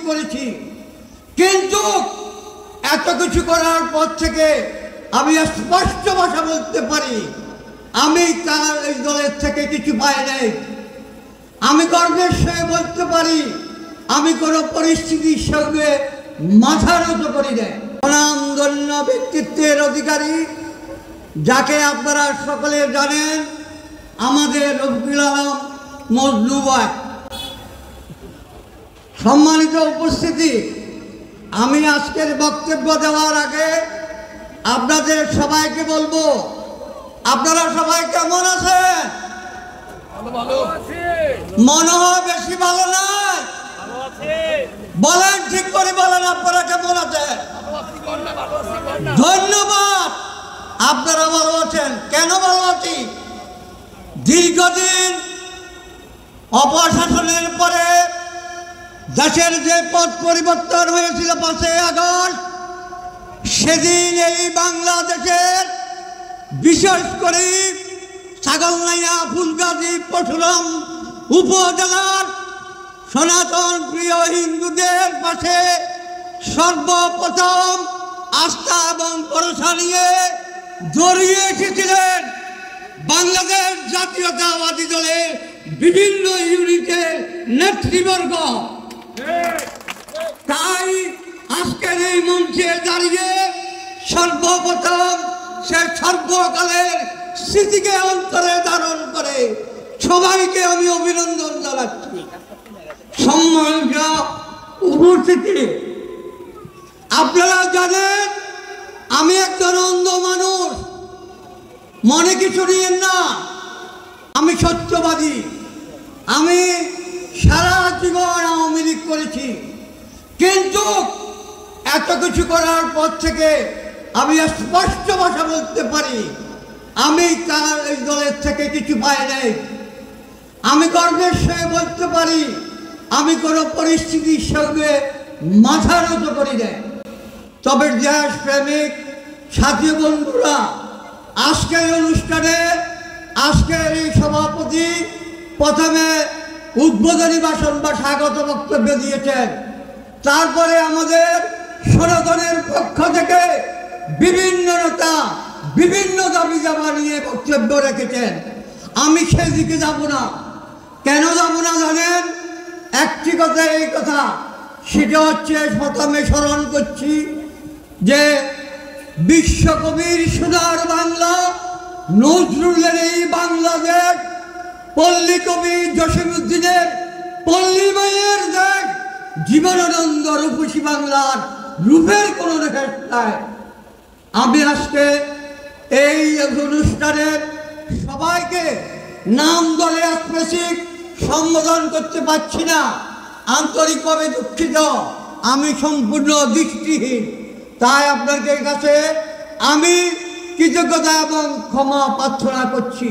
করেছি, কিন্তু এত কিছু করার পর থেকে আমি স্পষ্ট ভাষা বলতে পারি আমি তার এই দলের থেকে কিছু পাই নাই। আমি গর্বের সঙ্গে বলতে পারি আমি কোনো পরিস্থিতির সঙ্গে মাথা নত করি নাই। স্বনামধন্য ব্যক্তিত্বের অধিকারী যাকে আপনারা সকলে জানেন, আমাদের রফিকুল আলম মজনু ভাই। সম্মানিত উপস্থিতি, আমি আজকের বক্তব্য দেওয়ার আগে আপনাদের সবাইকে বলবো, আপনারা সবাই কেমন আছেন? মনে হয় বেশি ভালো নয়, বলেন, ঠিক করে বলেন আপনারা কেমন আছেন? ধন্যবাদ, আপনারা ভালো আছেন। কেন ভালো আছি? দীর্ঘদিন অপশাসনের পরে দেশের যে পথ পরিবর্তন হয়েছিল 5ই আগস্ট, সেদিন এই বাংলাদেশের বিশেষ করে ছাগলনাইয়া, ফুলগাজী, পরশুরাম উপজেলার সনাতন প্রিয় হিন্দুদের পাশে সর্বপ্রথম আস্থা এবং ভরসা নিয়ে জড়িয়ে এসেছিলেন বাংলাদেশ জাতীয়তাবাদী দলের বিভিন্ন ইউনিটের নেতৃবর্গ। তাই আজকের এই মঞ্চে দাঁড়িয়ে সর্বপ্রথম সে সর্বকালের স্মৃতিকে অন্তরে ধারণ করে সবাইকে আমি অভিনন্দন জানাচ্ছি। সম্মানিত উপস্থিতি, আপনারা জানেন আমি একজন অন্ধ মানুষ, মনে কিছু নিয়েন না, আমি সত্যবাদী। আমি সারা জীবন আওয়ামী লীগ করেছি, কিন্তু এত কিছু করার পর থেকে আমি স্পষ্ট ভাষা বলতে পারি আমি তার এই দলের থেকে কিছু পাই নাই। আমি গর্বের সঙ্গে বলতে পারি আমি কোনো পরিস্থিতির সঙ্গে মাথা নত করি নাই। তবে দেশ প্রেমিক সাথী বন্ধুরা, আজকের অনুষ্ঠানে আজকের এই সভাপতি প্রথমে উদ্বোধনী ভাষণ বা স্বাগত বক্তব্য দিয়েছেন, তারপরে আমাদের সনাতনের পক্ষ থেকে বিভিন্ন নেতা বিভিন্ন দাবি দাবা নিয়ে বক্তব্য রেখেছেন। আমি সেদিকে যাব না। কেন যাব না জানেন? একটি কথা, এই কথা, সেটা হচ্ছে প্রথমে স্মরণ করছি যে বিশ্বকবির সোনার বাংলা নজরুলের এই বাংলাদেশ, পল্লী কবি জসীমউদ্দিনের পল্লী মায়ের দেশ, জীবনানন্দ রূপসী বাংলার রূপের কোনো রেখাস নাই। আমি আজকে এই অনুষ্ঠানের সবাইকে নাম ধরে স্পেসিফিক সম্বোধন করতে পারছি না, আন্তরিকভাবে দুঃখিত, আমি সম্পূর্ণ দৃষ্টিহীন। তাই আপনাদের কাছে আমি কৃতজ্ঞতা এবং ক্ষমা প্রার্থনা করছি।